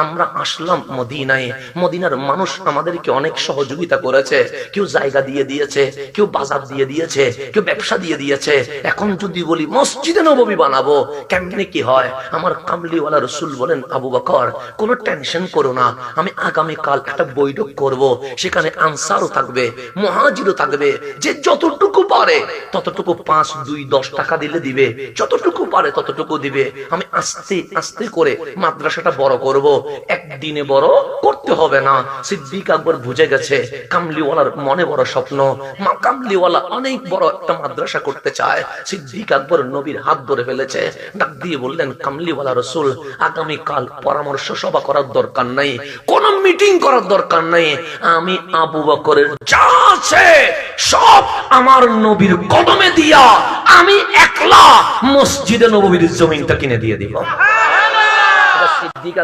আমরা আসলাম মদিনায়, মদিনার মানুষ আমাদেরকে অনেক সহযোগিতা করেছে। কেউ জায়গা দিয়ে দিয়েছে, কেউ বাজার দিয়ে দিয়েছে, কেউ ব্যবসা দিয়ে দিয়েছে। এখন যদি বলি মসজিদে নববী বানাবো, কেমনে কি হয়? আমার কামলিওয়ালা রসুল বলেন, আবু বকর কোনো টেনশন করো না, আমি আগামীকাল একটা বৈঠক করব, সেখানে আনসারও থাকবে, মুহাজিরও থাকবে। যে যতটুকু পারে ততটুকু 5, 2, 10 টাকা দিলে দিবে, যতটুকু পারে ততটুকু দিবে। আমি আস্তে আস্তে করে মাদ্রাসাটা বড় করব, একদিনে বড় করতে হবে না। সিদ্দিক আকবর বুঝে গেছে কামলিওয়ালার মনে বড় স্বপ্ন, মা কামলিওয়ালা অনেক বড় একটা মাদ্রাসা করতে চায়। সিদ্দিক আকবর নবীর হাত ধরে ফেলেছে, ডাক দিয়ে বললেন, কামলিওয়ালা রসুল আগামী কাল পরামর্শ সভা করার দরকার নাই, কোন মিটিং করার দরকার নাই। আমি আবু বকরের যা আছে সব আমার নবীর কদমে দিয়া আমি একলা মসজিদে নববীর জমিনটা কিনে দিয়ে দিব।